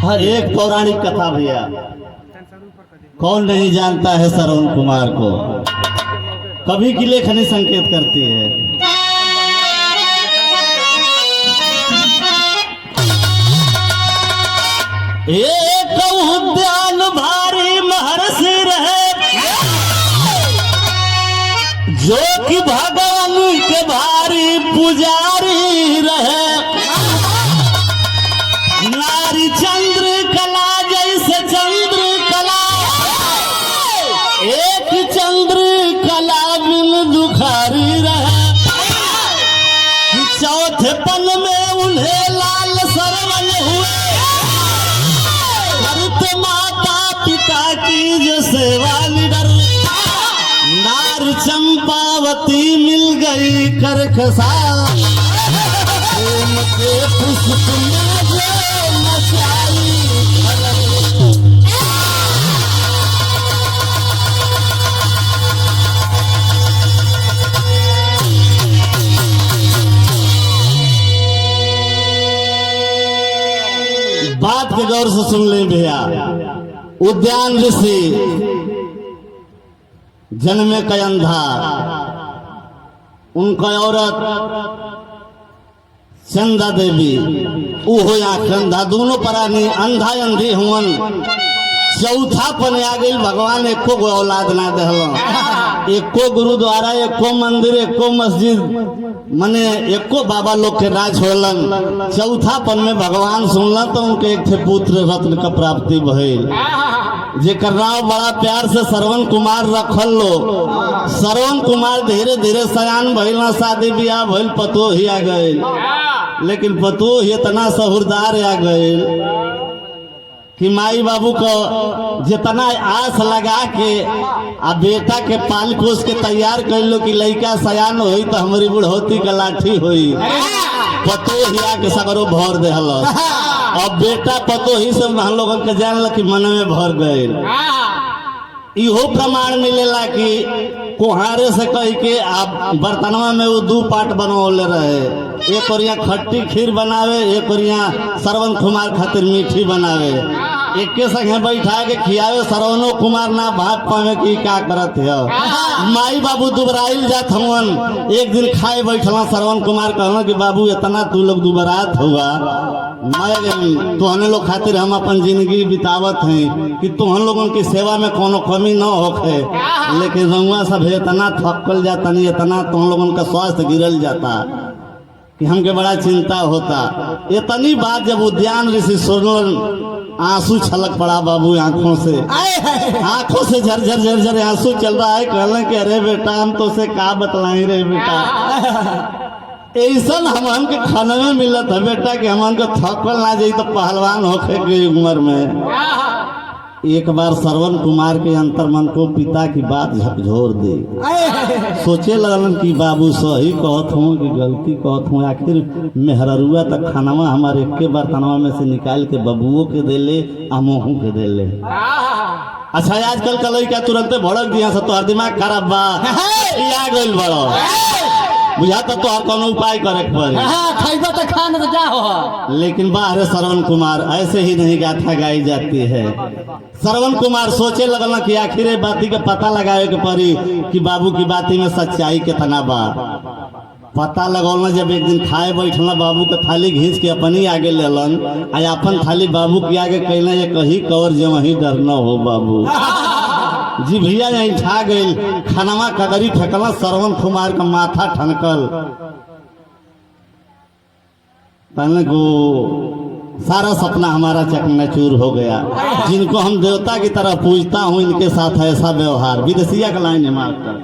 एक पौराणिक कथा भैया, कौन नहीं जानता है श्रवण कुमार को, कभी की लेखनी संकेत करती है। एक उद्यान भारी महर्षि रहे, जो कि भगवान के भारी पुजारी रहे। नारी चंद्र कला जैसे चंद्र कला, एक चंद्र कला बिन दुखारी रहे। कि चौथे पन में उन्हें लाल सरवन हुए, करते माता पिता की जो सेवा निडर। नार चंपावती मिल गई करखसा, प्रेम के पुष्प में जो मचाई बात के गौर से सुन ले भैया। उद्यान ऋषि जन्मे का अंधा, उनका औरत चंदा देवी, ऊ हो आँख अंधा, दोनों प्राणी अंधा अंधी हुवन। चौथा पन आ गई, भगवान एको गो औलाद ना दहलो। एको गुरुद्वारा, एको मंदिर, एको मस्जिद, मने एको बाबा लोग के राज छोड़लन। चौथा पन में भगवान सुनलन तो उनके एक थे पुत्र रत्न का प्राप्ति भइल, जेकर नाम बड़ा प्यार से श्रवण कुमार रखल लो। श्रवण कुमार धीरे धीरे सयान भइल, ना शादी ब्याह भइल, पतो ही आ गइल। लेकिन पतो ही इतना सहुरदार आ गइल कि माई बाबू को जितना आस लगा के आ बेटा के पाल पोस के तैयार कर लो कि लड़का सयान होई तो हमारी बुढ़ौती का लाठी होई, पतो ही आके सगरो भर दे हलो। अब बेटा पतो ही सब हम लोगों के जान कि मन में भर गए। इहो प्रमाण मिलेला कि कुहारे से कह के आप बर्तनवा में वो दो पाट बनवले रहे, एक ओरिया खट्टी खीर बनावे, एक ओरिया श्रवण कुमार खातिर मीठी बनावे। एक के संगे बैठा के खियावे, श्रवणो कुमार ना भाग पावे कि का करत है। माई बाबू दुबराइल जात हवन। एक दिन खाए बैठला, श्रवण कुमार कहना कि बाबू इतना तू लोग दुबरात हुआ, मैं तुहने लोग खातिर हम अपन जिंदगी बितावत हैं कि तुहन लोगों की सेवा में कोनो कमी न होखे। लेकिन रंगवा सब इतना थकल जाता, नहीं इतना तुम लोगों का स्वास्थ्य गिरल जाता कि हमके बड़ा चिंता होता। इतनी बात जब उद्यान ऋषि सुनलन, आंसू छलक पड़ा बाबू आंखों से, आंखों से झरझर झरझर आंसू चल रहा है। कहले कि अरे बेटा हम तो से का बतलाई रे बेटा, ऐसा हमन के खाने में मिलत है बेटा कि हमन को थकल ना जाई तो पहलवान होके के उम्र में। एक बार श्रवण कुमार के अंतर मन को पिता की बात झकझोर दे, सोचे लगलन कि बाबू सही कहत हूँ कि गलती कहत हूँ। आखिर मेहररुआ तक खानावा हमारे एक के बर्तनवा में से निकाल के बबुओं के दे ले, अमोहू के दे ले। अच्छा आजकल का लड़का तुरंत भड़क दिया सब, तो दिमाग खराब बा, आ गइल बड़ो बुझाता तो हर कोनो उपाय करे पड़े। खाइबा तो खा न तो जा हो। लेकिन बाहर श्रवण कुमार ऐसे ही नहीं गाथा गाई जाती है। श्रवण कुमार सोचे लगना कि आखिर बाती के पता लगावे के पड़ी कि बाबू की बाती में सच्चाई कितना बा। पता लगौना जब एक दिन खाए बैठना, बाबू के थाली घींच के अपनी आगे लेलन, आ अपन थाली बाबू के आगे कहना ये कहीं कवर जे वहीं डर न हो बाबू। जी भैया यहीं ठा गई, खानावा कगरी फेंकला, श्रवण कुमार का माथा ठनकल। कहने को सारा सपना हमारा चकनाचूर हो गया। जिनको हम देवता की तरह पूजता हूँ, इनके साथ ऐसा व्यवहार। विदेशिया का लाइन है मारकर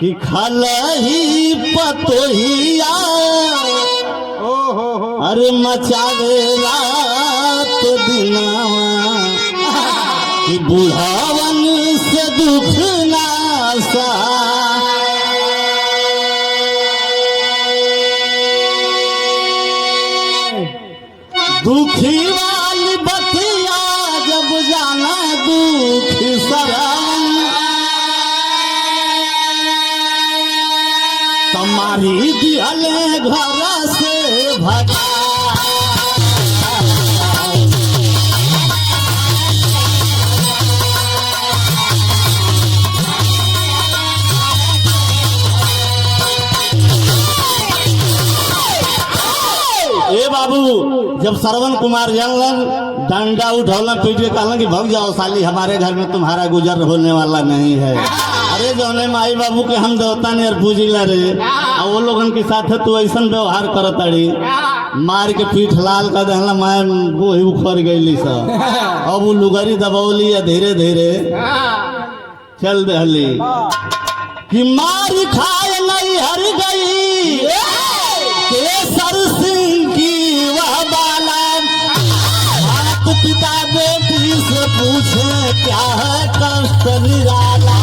कि खलही पतोहिया, अरे मचावे रात दिनावा, कि बुढ़ावन से दुख नासा। दुखी वाली बतिया जब जाना दुख सरम, मारी दिहले घर से भगा। ए बाबू जब श्रवण कुमार जानलन डंडा उठौलन पीट के कहलन कि भग जाओ साली, हमारे घर में तुम्हारा गुजर होने वाला नहीं है। अरे जौने माई बाबू के हम देवता ने पूजिला रे, और वो लोगन के साथ तू ऐसा व्यवहार करत अड़ी, मार के पीठ लाल कर दहला, मैं वो ही उखड़ गई सब। अब वो लुगरी दबौली या धीरे धीरे चल दहली कि मार खाए नहीं हर गई केसर सिंह की वह बाला। बाप पिता बेटी से पूछे क्या है कष्ट निराला।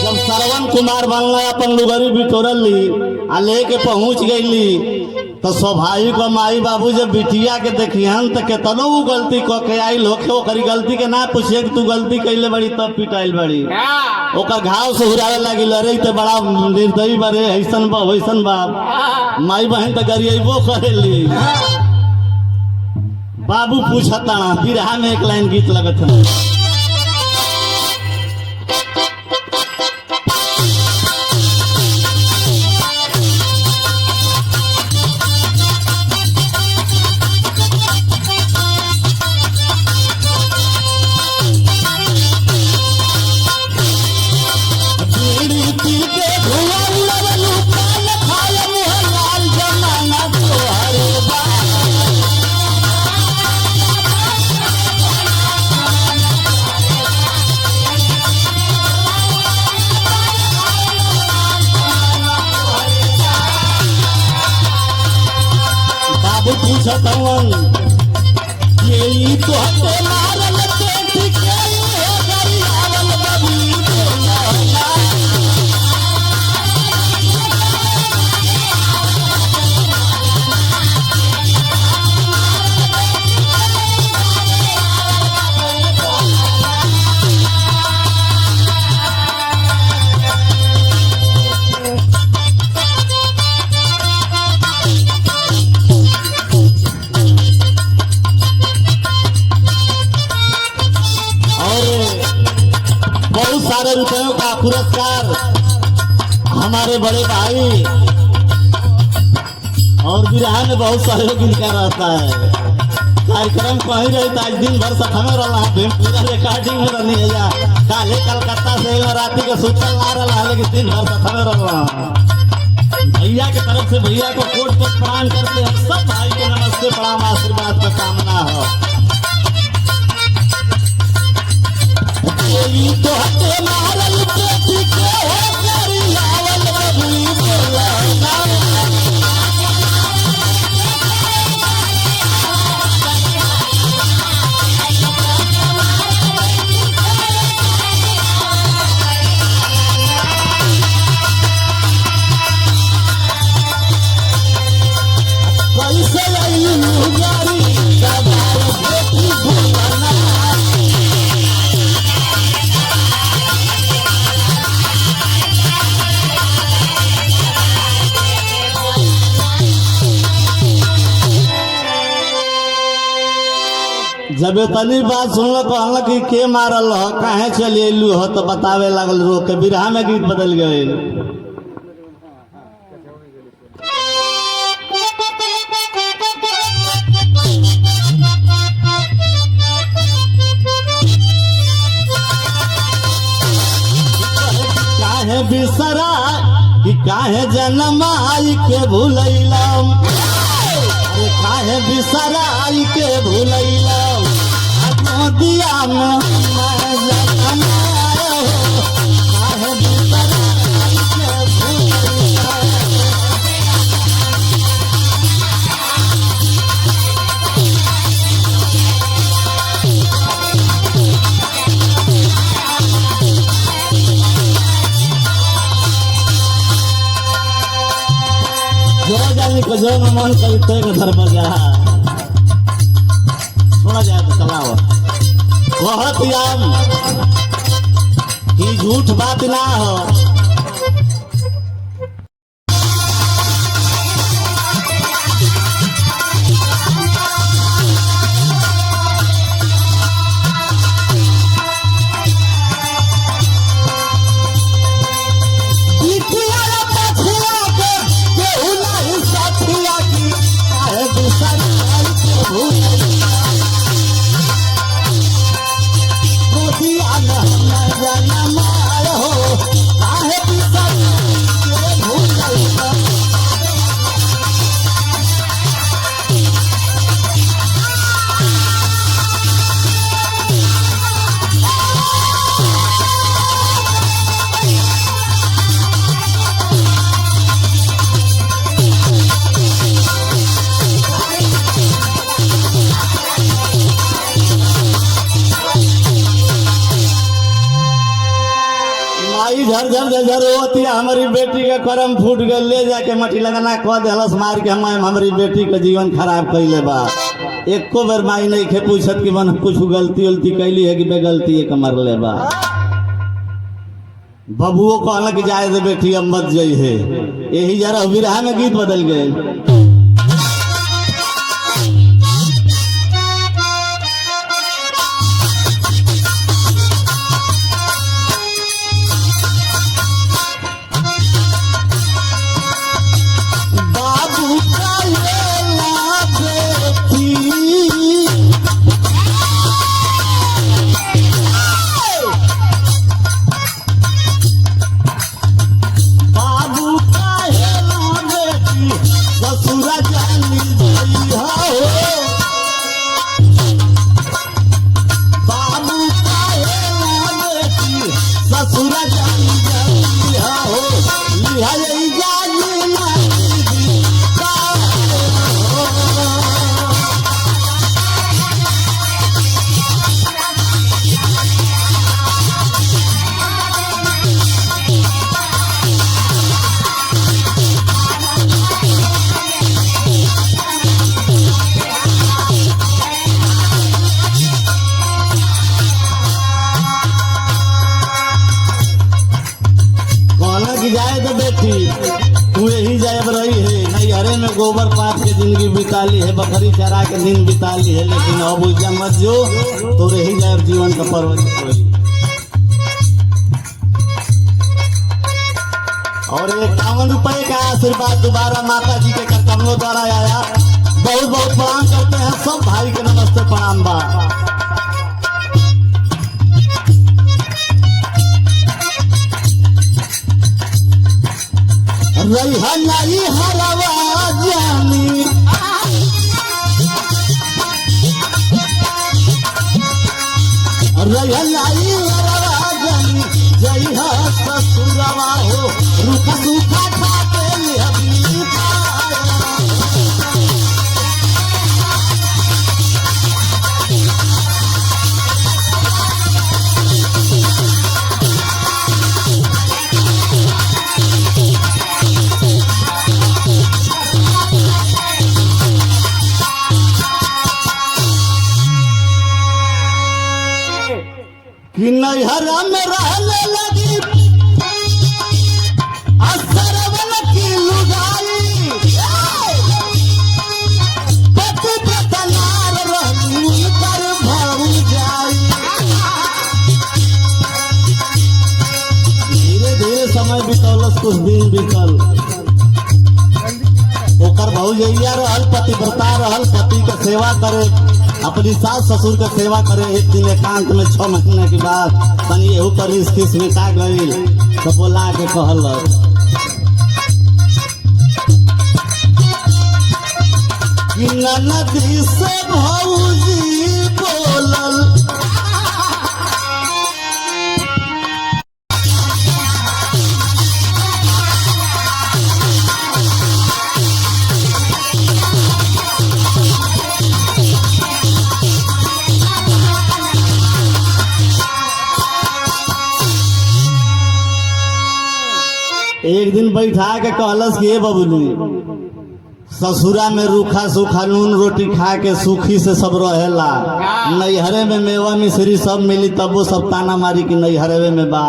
जब श्रवण कुमार बनला अपन लुगरी बिटोरल ली आ लेके पहुंच गईली, तो स्वाभाविक माई बाबू जब बिटिया के देखिहन तो केतनो वो गलती क के आइल होखे, ओकरी गलती के ना पूछे कि तू गलती कैले बड़ी तब पिटाइल बड़ी, ओकर घाव से हुरावे लगी। अरे तो बड़ा निर्दयी बरे, ऐसन बा वैसन बा। माई बहन तो गरियबो करेली। बाबू पूछता बिरहा में एक लाइन गीत लगत है। पूछतवन यही तो हटे मारल पेट के गरियावल बबली बोला। बहुत सारे रुपयों का पुरस्कार हमारे बड़े भाई और बिरहा में बहुत सहयोग इनका रहता है। कार्यक्रम कहीं रही तो आज दिन भर सफा में रहा, पूरा रिकॉर्डिंग में रहनी है जा। काले कलकत्ता से रात के सुतल ना रहा, लेकिन दिन भर सफा में रहा। भैया की तरफ से भैया को कोट कोट प्रणाम करते हैं। सब भाई को नमस्ते प्रणाम, आशीर्वाद का कामना हो। तो हटे मारल पेट के गरियावल बबली बोला। कैसे आई लुगारी सवार बेटी भुवना। जब तनी बात सुनल कहल कि के मारल हो, काहे चली अयलू हो, तो बतावे लागल रो के। बिरहा में गीत बदल गए। काहे बिसरा कि काहे जन्म आई के भूलैलम। अरे काहे बिसराई के भूलैलम। दिया में काहे बिसराई के भूलैलम। जो जानी को जो मन करते घर बजा। चला जाए तो चलाओ। बहुत याम कि झूठ बात ना हो। झर झर झर होती हमारी बेटी का करम फूट गए, ले जाके मटी लगाना कह दिलस मार के हमारी बेटी का जीवन खराब कैले बा। एको बेर माई नहीं खे पूछत कि मन कुछ गलती उलती कैली है कि बेगलती एक मर ले बा। बबुओ कहला कि जाए दे बेटी अब मत जाई है। यही जरा विरहा में गीत बदल गए। जाए तो बेटी तू यही जाए रही है, नहीं हरे में गोबर पात के जिंदगी बिताली है, बकरी चरा के दिन बिताली है, लेकिन अब उजा मत जो तो रही जाए जीवन का परवरिश होई। और 51 रुपए का आशीर्वाद दोबारा माता जी के कर्तव्यों द्वारा आया। बहुत बहुत प्रणाम करते हैं सब भाई के, नमस्ते प्रणाम बा। रही हरवा जानी रही हरवा जानी जई ससुरवा हो रूखा सूखा खाते कि नैहरा में रहने लगी असरवन की लुगाई, पति प्रतनार रहनी पर भाऊ जाई। धीरे धीरे समय बितौलस, कुछ दिन बितल। ओकर भौजैया रहल, पतिव्रता रहल, पति के सेवा करे, अपनी सास ससुर के सेवा करे। एक दिन एकांत में 6 महीने के बाद तनी एहू पर रिश्ते मिटा गई तो बोला के कहल कि ननदी से भौजी बोलल एक दिन बैठा के कहलस कि बबलू ससुरा में रूखा सूखा नून रोटी खा के सुखी से सब रहेला। नैहरे में मेवा मिश्री सब मिली तब वो सब ताना मारी कि नैहरे में बा।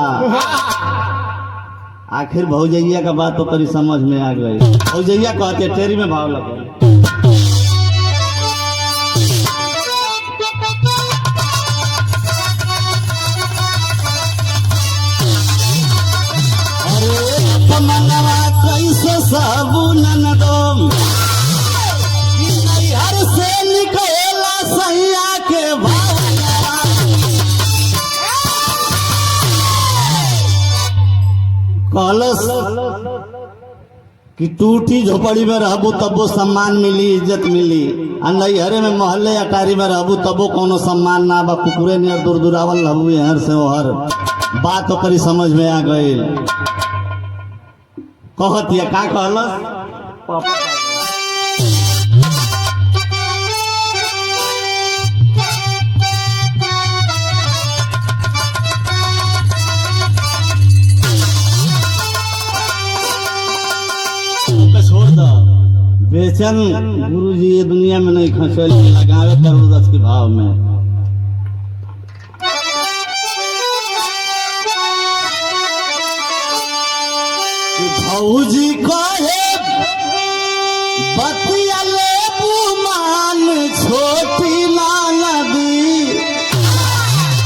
आखिर भौजैया का बात तो करी समझ में आ गई। भौजैया कहते टेरी में भाव लगे। मनवा कैसे सबू ननदोम नैहर से निकला सैया के भावनवा। कहलस कि टूटी झोपड़ी में रहबू तबो सम्मान मिली, इज्जत मिली। आ नैहरे में मोहल्ले अटारी में रहबू तबो कोनो सम्मान ना बा। कुकुरे नियर दूर दूरावल रहबू एहर से ओहर। बात ओकरी समझ में आ गई। कहतिया का कहलस छोड़ दो बेचन गुरुजी ये दुनिया में नहीं खसोल लगावे करोड़ 10 के भाव में। भौजी कहे बतिया ले बुमान छोटी ना नदी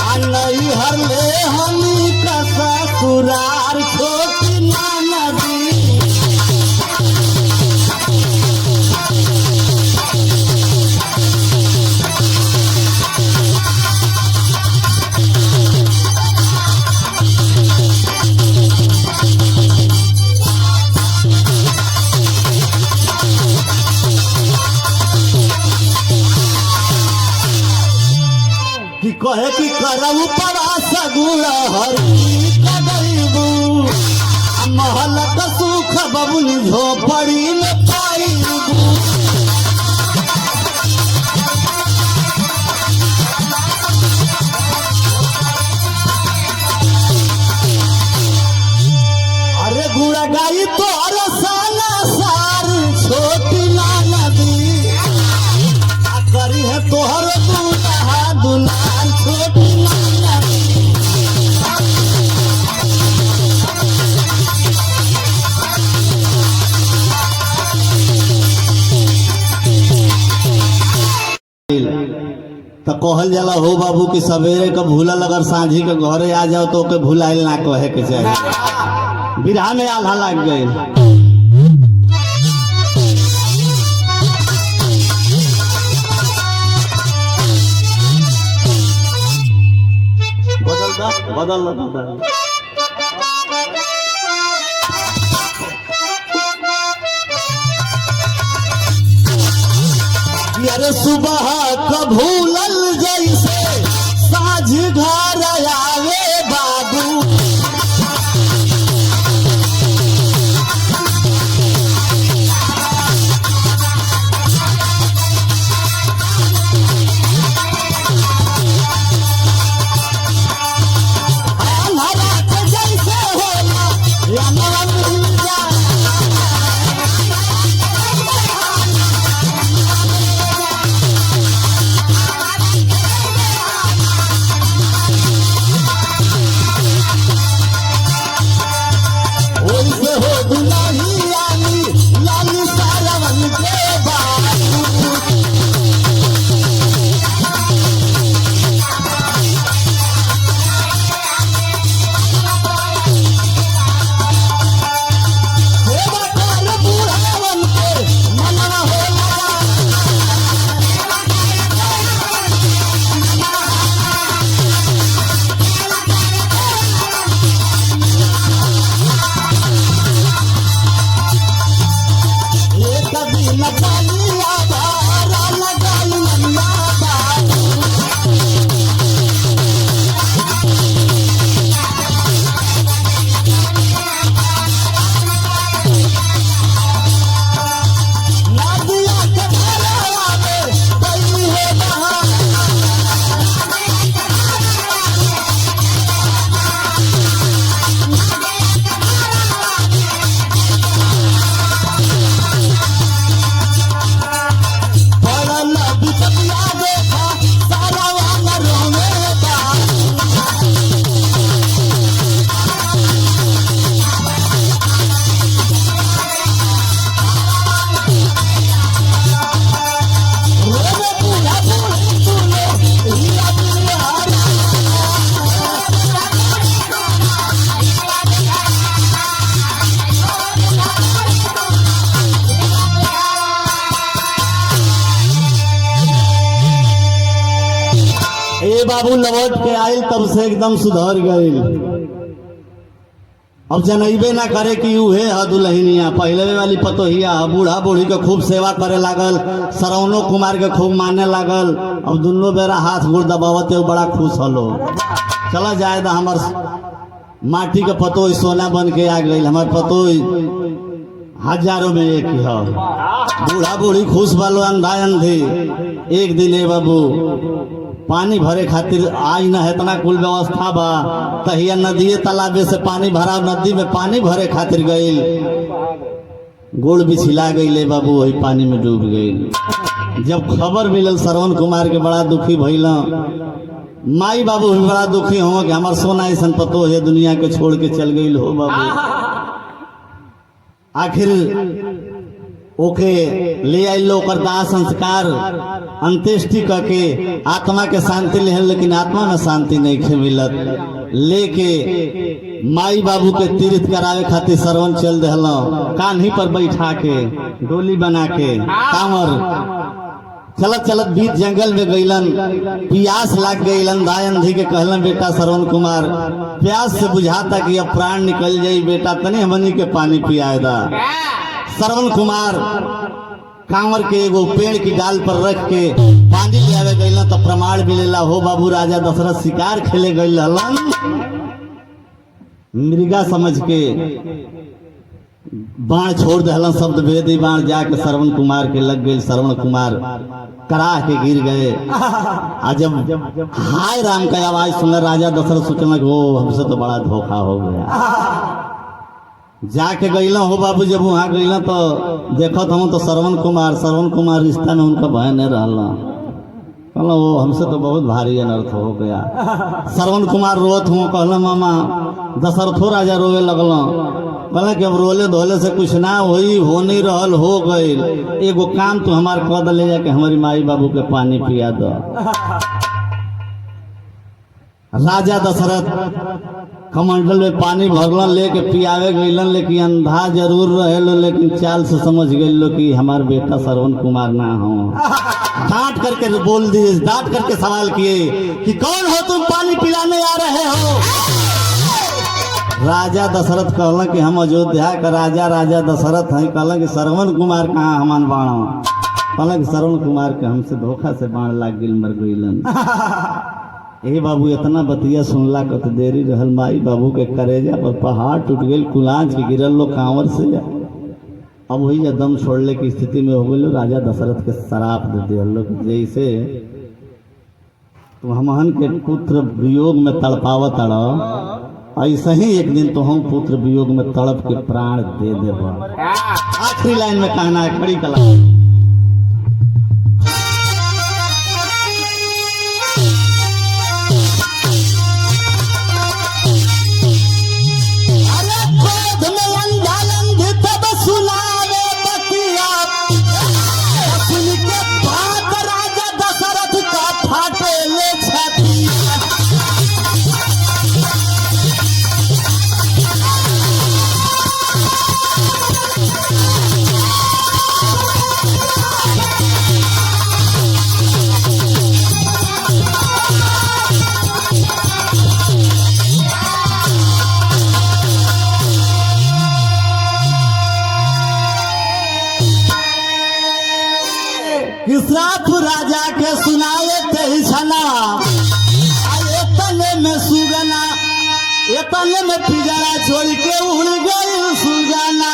आ नैहर ले हमी का ससुरार छोटी ना नदी। कि कहे कि करऊ पड़ा सगुड़ा हरी कदैबू महल का सुख बबुनी झोपड़ी में पाईबू। अरे गुड़ा गाई तो अरे साला सार छोटी ना नदी आ करी है तोहर दूल्हा दुलार छोटी ना नदी। तो कहल जाला हो बाबू कि सवेरे का भूलल अगर सांझी के घरे आ जाओ तो ओके भुलाइल ना कहे के चाहिए। बिरहा में आल्हा लग गई। बदल अरे सुबह का भूलल जैसे साँझ घर आवे बाबू। बाबू लौट के आयल तब से एकदम सुधर गई। अब जनैबे ना करे कि उहे है दुल्हनिया, पहले वाली पतोहिया है। बूढ़ा बूढ़ी के खूब सेवा करे लागल, सरवनो कुमार के खूब माने लागल। अब दुनो बेरा हाथ गोड़ दबावते बड़ा खुश हलो। चला जाए तो हमार माटी के पतोही सोना बन के आ गई। हमार पतोही हजारों में एक ही है। बूढ़ा बूढ़ी खुश बालो, अंधा अंधी। एक दिन ए बाबू पानी भरे खातिर आज न है इतना कुल व्यवस्था बा, तहिया नदिये तालाबे से पानी भरा, नदी में पानी भरे खातिर गई, गोड़ बिछिला गई ले बाबू, वही पानी में डूब गई। जब खबर मिलल श्रवण कुमार के बड़ा दुखी भइला। माई बाबू भी बड़ा दुखी हो कि हमार सोना ऐसा पतो है दुनिया के छोड़ के चल गई हो बाबू। आखिर ओके ले आइलो, ओकर दाह संस्कार अंत्येष्टि करके आत्मा के शांति ले, लेकिन आत्मा में शांति नहीं खे मिलत। लेके माई बाबू के तीर्थ करावे खातिर श्रवण चल दहलो, कान्ही पर बैठा के डोली बना के कांवर चलत चलत बीच जंगल में गईलन। प्यास लाग गईलन, दाई अंधी के कहलन बेटा श्रवण कुमार प्यास से बुझाता कि अब प्राण निकल जाई, बेटा तनी हमनी के पानी पियाए दा। श्रवण कुमार कांवर के एगो पेड़ की डाल पर रख के पानी ले आवे गईला तो प्रमाण मिलेला हो बाबू राजा दशरथ शिकार खेले गईल हलन। मृगा समझ के बाण छोड़ दहलन, शब्द भेदी बाण जाके श्रवण कुमार के लग गई। श्रवण कुमार कराह के गिर गए। आ जब हाय राम का आवाज सुन राजा दशरथ सोचना हो हमसे तो बड़ा धोखा हो गया। जाके गईला हो बाबू, जब वहाँ गईला तो देखत हम तो श्रवण कुमार रिश्ता में उनका भय नहीं रहला। कहला वो हमसे तो बहुत भारी अनर्थ हो गया। श्रवण कुमार रोत हूँ, कहला मामा दशरथो राजा रोवे लगल। कहला कि अब रोले धोले से कुछ ना होई, हो नहीं रहल, हो गई। एगो काम तू हमार कद ले जाके हमारी माई बाबू के पानी पिया दो। राजा दशरथ कमंडल में पानी भरलन, लेके पियावे गईलन, लेकिन अंधा जरूर रहे, लेकिन चाल से समझ गई कि हमार बेटा श्रवण कुमार ना हो। डांट करके बोल दिए, डांट करके सवाल किए कि कौन हो तुम, पानी पिलाने आ रहे हो। राजा दशरथ कहला कि हम अयोध्या का राजा दशरथ हैं। कहला कि श्रवण कुमार कहाँ हमान बाण। कहला कि श्रवण कुमार के हमसे धोखा से बाण लाग गई, मर गईलन। ए बाबू इतना बतिया सुनला कत देरी रहल, माई बाबू के करेजा पर पहाड़ टूट गई, कुलांच के गिरल लो कांवर से। अब वही दम छोड़ले की स्थिति में हो गई। राजा दशरथ के श्राप दे दिया, जैसे तुम हमहन के पुत्र वियोग में तड़पावत तड़, ऐसे ही एक दिन तो हम पुत्र वियोग में तड़प के प्राण दे देव। आखिरी लाइन में कहना है, खड़ी कला श्राप राजा के सुनाए थे छना, तने में सुगना, तने में पिजरा छोड़ के उड़ गई सुगना।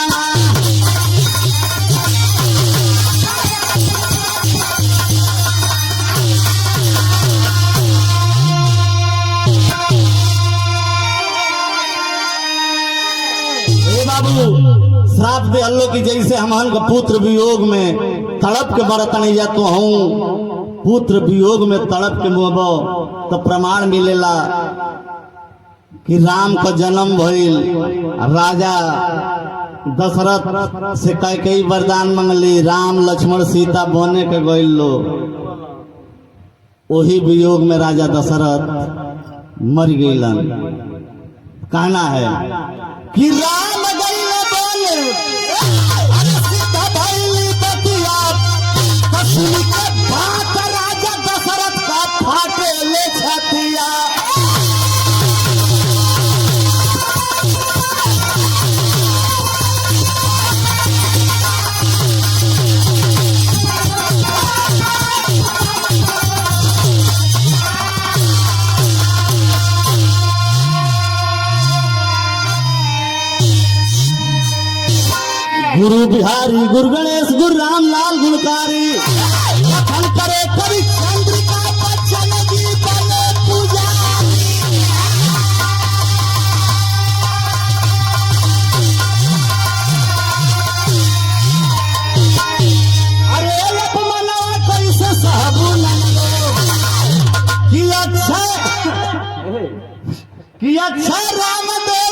श्राप दे अल्लो की जैसे हमहन का पुत्र वियोग में तड़प के बरत नहीं जा, तो हूँ पुत्र वियोग में तड़प के मुहबो तो प्रमाण मिलेला कि राम का जन्म भइल। राजा दशरथ से कई वरदान मंगली, राम लक्ष्मण सीता बने के गइल लो। वही वियोग में राजा दशरथ मर गइलन। कहना है कि राम गइल बोले सीता भइली बतिया, सुन के बात राजा दशरथ का फाटे ले छत गुरु बिहारी गुरु गणेश गुरु रामलाल गुणकारी लखन करे कवि चंद्रिका बच्चन जी बने पुजारी। अरे अपमानवा कैसे सहबू नंदो कि अच्छा राम दे